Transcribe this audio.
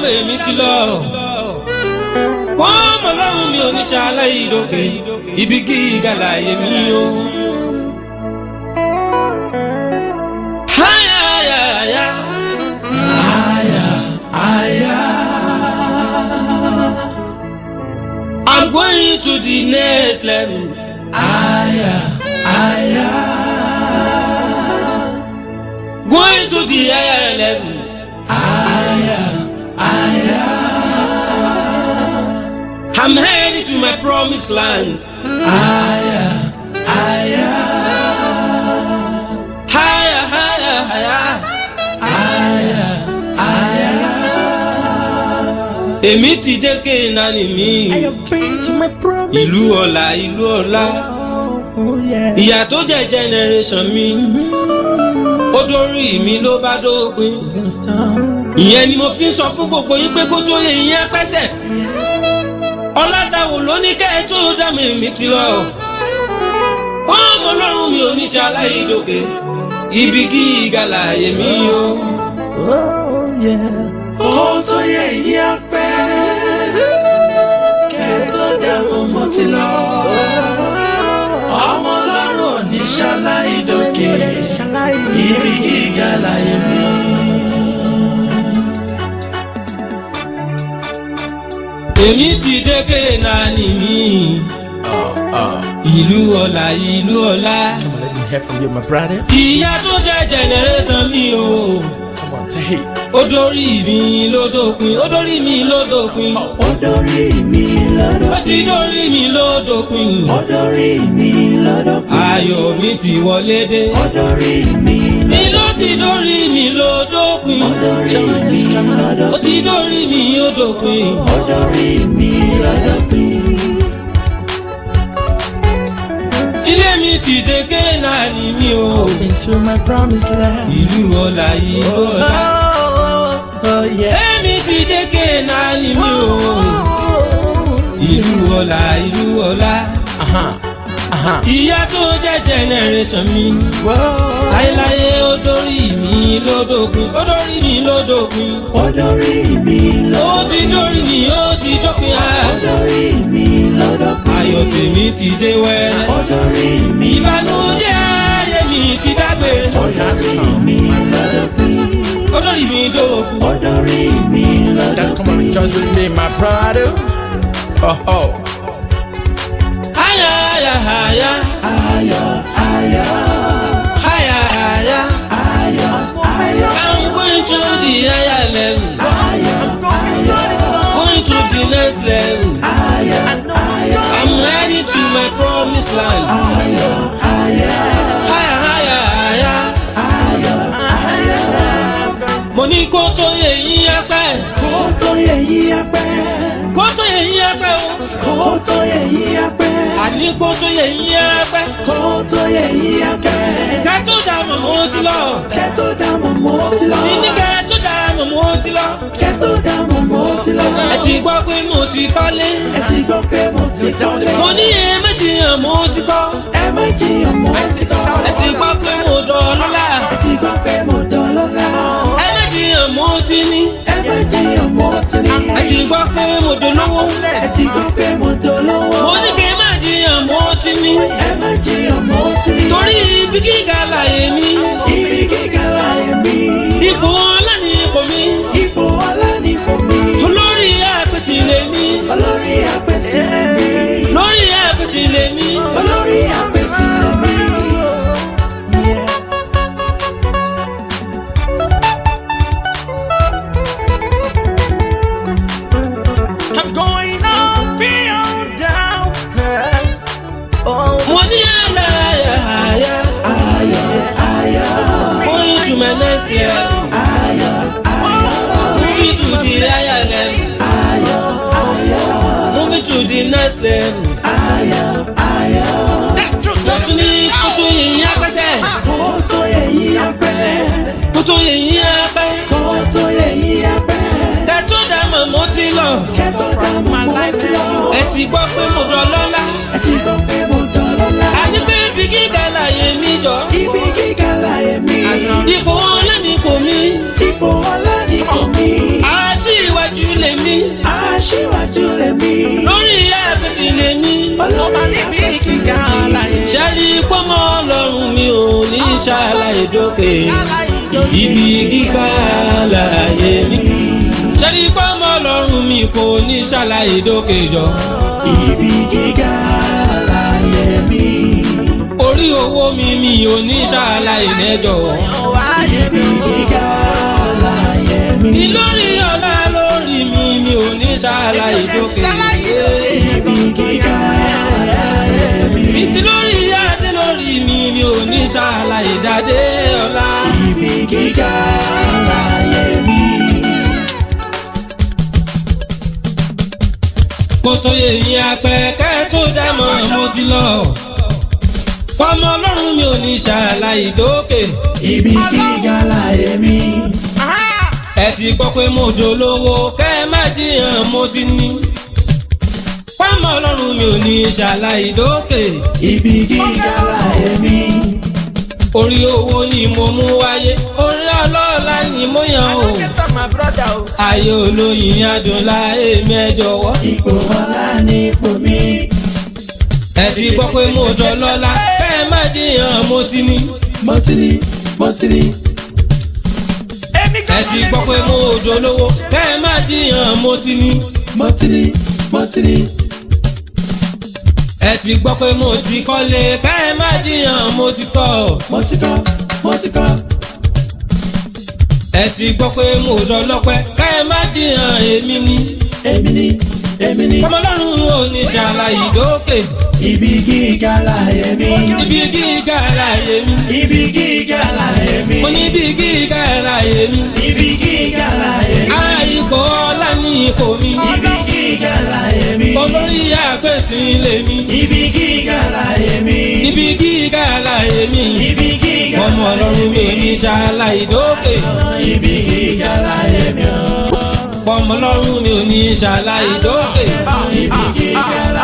dámọ̀ èmi ti lọ. Wọ́n mọ̀ lọ́rùn mi ò ní ṣaláì dókè, ibi gíga láyé mi o. Aya, aya, aya. Aya, aya. I'm going to the next level. Aya, aya. Going to the higher level. Aya, aya. I'm heading to my promised land. Aya, aya. Higher, higher, higher. Aya, aya. Èmi ti dé Kénáánì mi. I have been to my promised land. Ìlú ọlá, ìlú ọlá. Ìyà tó jẹ́ generation mi. Ó dórí mi ló bá dópin. Ìyẹn ni mo fi ń sọ fún gbogbo yín pé kó tó yẹ ìyẹn pẹ́sẹ̀. Ola Taiwo ló ní kẹ́ ẹ tó dá mi èmi ti lọ. Wọ́n mọ̀ lọ́rùn mi ò ní ṣaláì dókè, ibi gíga láyé mi o. Kó tó yẹ ìyẹn pẹ́, kẹ́ ẹ tó dá mo ti lọ. Ọmọ Ọlọ́run ò ní ṣaláì dókè, ibi gíga láyé mi. Èmi ti dé Kénáánì mi. Ìlú ọlá, ìlú ọlá. Come on, let me hear from you, my brother. Ìyà tó jẹ́ generation mi o. Come on, say hey. Ó dórí mi ló dópin, ó dórí mi ló dópin. Ó dórí mi lọ́dọ̀. Ó ti dórí mi ló dópin. Ó dórí mi lọ́dọ̀. Ayọ̀ mi ti wọlé dé. Ó dórí mi Mi ló ti dórí mi ló dópin. Ó dórí mi lọ́dọ̀. Ó ti dórí mi ó dópin. Ó dórí mi lọ́dọ̀ pín. Ilé mi ti dé Kénáánì mi o. Into my promised land. Ìlú ọlá, ìlú ọlá. Oh yeah. Èmi ti dé Kénáánì mi o. Ìlú ọlá, ìlú ọlá. Ìyà tó jẹ́ generation mi. Láyéláyé ó dórí mi ló dópin, ó dórí mi ló dópin. Ó dórí mi lọ́dọ̀. Ó ti dórí mi ó ti dópin. Ó dórí mi lọ́dọ̀ pín. Ayọ̀ tèmi ti dé wẹ́rẹ́. Ó dórí mi. Ìbànújẹ́ ayé mi ti dágbére. Ó dórí mi lọ́dọ̀ pín. Ó dórí mi dópin. Ó dórí mi lọ́dọ̀ Come on, rejoice with me, my brother. Oh oh. Aya, aya, aya. Aya, aya. Aya, aya. Aya, aya. I'm going to the higher level. Aya, aya. Going to the next level. Aya, aya. I'm heading to my promised land. Aya, aya. Aya, aya, aya. Aya, aya. Mo ní kó tó yẹ yín apẹ́. Kó tó yẹ yín apẹ́. Kó tó yẹ yín apẹ́ o. Kó tó yẹ yín apẹ́. Àní kó tó yẹ yín apẹ́. Kó tó yẹ yín apẹ́. Kẹ́ tó dá mọ̀ mo ti lọ. Kẹ́ tó dá mọ̀ mo ti lọ. Ní kẹ́ tó dá mọ̀ mo ti lọ. Kẹ́ tó dá mọ̀ mo ti lọ. Ẹ ti gbọ́ pé mo ti kọ́lé. Ẹ ti gbọ́ pé mo ti kọ́lé. Mo ní èméjìyàn mo ti kọ́. Ẹ má jiyàn mo ti kọ́. Ẹ ti gbọ́ pé mo dọ̀lọ́lá. Ẹ ti gbọ́ pé mo dọlọ́lá. Èméjìyàn mo ti ní. Ẹ má jiyàn mo ti ní. Ẹ ti gbọ́ pé mo dolówó. Ẹ ti gbọ́ pé mo dolówó. Mo ní kí n má jiyàn mo ti ní. Ẹ má jiyàn mo ti ní. Torí ibi gíga láyé mi. Ibi gíga láyé mi. Ipò ọlá ni ipò mi. Ipò ọlá ni ipò mi. Olórí àpèsè lèmi. Olórí àpèsè mi. Lórí àpèsè lèmi. Olórí àpèsè mi. I'm going on beyond down. Oh, Mo ní àyà, àyà, àyà. Aya, aya. Going to my next level. Aya, aya. Moving to the higher level. Aya, aya. Moving to the next level. Aya, aya. that's true. Sọ́tún ní kótó yẹ̀yìn apẹ́sẹ̀. Kó tó yẹ yín apẹ́. Kótó yẹ̀yìn apẹ́. Kó tó yẹ yín apẹ́. Kẹ́ tó dá mọ̀ mo ti lọ. Kẹ́ tó dá mọ̀ mo ti lọ. Ẹ ti gbọ́ pé mo dọ̀lọ́lá. Ẹ ti gbọ́ pé mo dọlọ́lá. Àní pé ibi gíga láyé mi jọ. Ibi gíga láyé mi. Ipò ọlá ni ipò mi. Ipò ọlá ni ipò mi. Aṣíwájú aṣíwájú lèmi. lórí àpèsè lèmi. Ọlọ́ba níbi ìgbà láyé. ṣẹ́rí pọ́nmọ́ ọlọ́run mi ò ní ṣàlàyé dókè. ibi gíga láyé mi. ṣẹ́rí pọ́nmọ́ ọlọ́run mi kò ní ṣàlàyé dókè jọ. Ibi gíga láyé mi. orí owó mi ò ní ṣàlàyé mẹ́jọ. Ibi gíga láyé mi. ìlórí ọlá lórí mi ò ní ṣàlàyé dókè. Ibi gíga láyé mi. ìtì lórí adé lórí mi ò ní ṣàlàyé dádé ọlá. Ibi gíga láyé mi. Koto Yeyin apẹ̀kẹ́ tó dámọ̀ mo ti lọ. ọmọ ọlọ́run mi ò ní ṣàlàyé dókè. Ibi gíga láyé mi. ẹ ti gbọ́ pé mo dolówó kẹ́ ẹ má jiyàn mo ti ní. ọmọ ọlọ́run mi ò ní ṣàlàyé dókè. Ibi gíga láyé mi. orí owó ni mo mú wáyé orí ọlọ́ọ̀la ni mo yàn o. ayé olóyin adùnlá èmi ẹ jọ̀wọ́. Ipò ọlá ní ipò mi. ẹ ti gbọ́ pé mo dọlọ́lá kẹ́ ẹ má jiyàn mo ti ní. Mo ti ní, mo ti ní. ẹ ti gbọ́ pé mo dolówó kẹ́ ẹ má jiyàn mo ti ní. Mo ti ní, mo ti ní. ẹ ti gbọ́ pé mo ti kọ́lé kẹ́ ẹ má jiyàn mo ti kọ́. Mo ti kọ́, mo ti kọ́. ẹ ti gbọ́ pé mo dọlọ́pẹ́ kẹ́ ẹ má jiyàn èmi ni. Èmi ni, èmi ni. ọmọlọ́run ò ní ṣàlàyé dókè. Ibi gíga láyé mi. ibi gíga láyé mi. Ibi gíga láyé mi. mo ní ibi gíga láyé mi. Ibi gíga láyé mi. àìkò ọlá ní ipò mi. Ibi gíga láyé mi. olórí àgbèsìn lèmi. Ibi gíga láyé mi. ibi gíga láyé mi. Ibi gíga ọmọ ọlọ́run mi ò ní ṣàlàyé dókè. Ibi gíga láyé mi. ọmọ ọlọ́run mi ò ní ṣàlàyé dókè. Ibi gíga láyé mi.